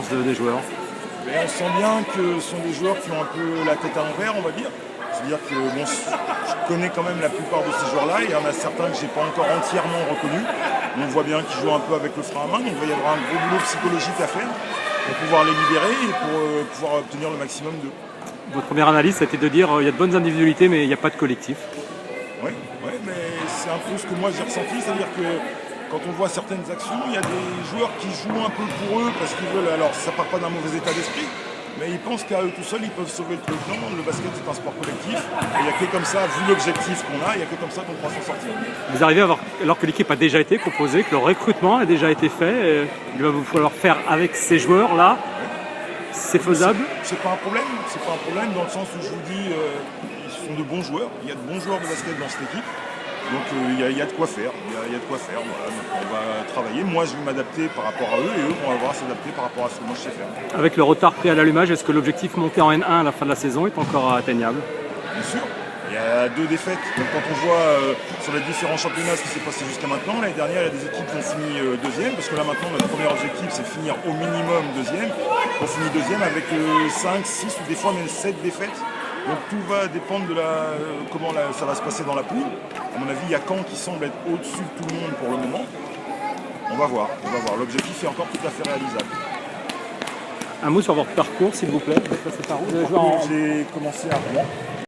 performances des joueurs? Mais on sent bien que ce sont des joueurs qui ont un peu la tête à l'envers, on va dire. C'est-à-dire que bon, je connais quand même la plupart de ces joueurs-là. Il y en a certains que je n'ai pas encore entièrement reconnus. On voit bien qu'ils jouent un peu avec le frein à main. Donc il va y avoir un gros boulot psychologique à faire pour pouvoir les libérer et pour pouvoir obtenir le maximum d'eux. Votre première analyse, c'était de dire il y a de bonnes individualités, mais il n'y a pas de collectif. Oui, mais c'est un peu ce que moi j'ai ressenti. C'est-à-dire que quand on voit certaines actions, il y a des joueurs qui jouent un peu pour eux parce qu'ils veulent. Alors ça part pas d'un mauvais état d'esprit. Mais ils pensent qu'à eux tout seuls, ils peuvent sauver le truc. Non, le basket, c'est un sport collectif. Et il n'y a que comme ça, vu l'objectif qu'on a, il n'y a que comme ça qu'on pourra s'en sortir. Vous arrivez à voir, alors que l'équipe a déjà été composée, que le recrutement a déjà été fait, il va vous falloir faire avec ces joueurs-là. C'est faisable? C'est pas un problème. C'est pas un problème dans le sens où je vous dis, ils sont de bons joueurs. Il y a de bons joueurs de basket dans cette équipe. Donc il y a de quoi faire. Il y a de quoi faire. Voilà. Donc, on va travailler. Moi, je vais m'adapter par rapport à eux et eux vont avoir à s'adapter par rapport à ce que moi je sais faire. Avec le retard pris à l'allumage, est-ce que l'objectif monté en N1 à la fin de la saison est encore atteignable? Bien sûr. Il y a 2 défaites. Donc, quand on voit sur les différents championnats ce qui s'est passé jusqu'à maintenant, l'année dernière, il y a des équipes qui ont fini deuxième, parce que là maintenant, notre premier objectif, c'est finir au minimum deuxième. On finit deuxième avec 5, 6 ou des fois même 7 défaites. Donc tout va dépendre de comment ça va se passer dans la poule. À mon avis, il y a Caen qui semble être au-dessus de tout le monde pour le moment. On va voir. L'objectif est encore tout à fait réalisable. Un mot sur votre parcours, s'il vous plaît. J'ai commencé à Rouen.